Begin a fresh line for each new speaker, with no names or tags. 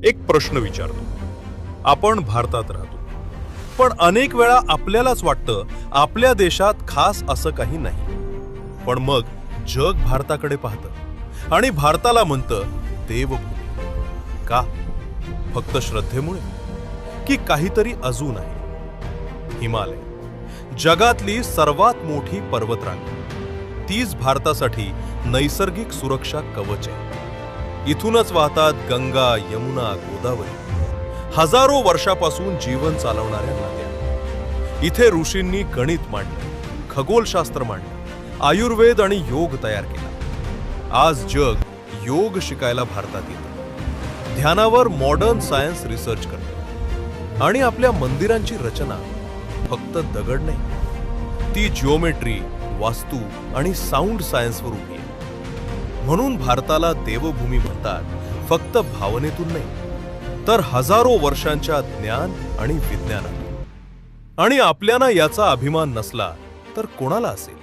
एक प्रश्न विचारतो. आपण भारतात राहतो, पण अनेक वेळा आपल्यालाच वाटतं आपल्या देशात खास असं काही नाही. पण मग जग भारताकडे पाहतं आणि भारताला म्हणतं देवभूमी. का? फक्त श्रद्धेमुळे की काहीतरी अजून आहे? हिमालय, जगातली सर्वात मोठी पर्वतरांग, तीच भारतासाठी नैसर्गिक सुरक्षा कवच आहे. इथूनच वाहतात गंगा, यमुना, गोदावरी, हजारो वर्षापासून जीवन चालवणाऱ्या नद्या. इथे ऋषींनी गणित मांडलं, खगोलशास्त्र मांडलं, आयुर्वेद आणि योग तयार केला. आज जग योग शिकायला भारतात येतं, ध्यानावर मॉडर्न सायन्स रिसर्च करतं. आणि आपल्या मंदिरांची रचना फक्त दगड नाही, ती जिओमेट्री, वास्तू आणि साऊंड सायन्सवर उभी आहे. म्हणून भारताला देवभूमी म्हणतात, फक्त भावनेतून नाही, तर हजारो वर्षांच्या ज्ञान आणि विज्ञानातून. आणि आपल्याला याचा अभिमान नसला तर कोणाला असेल?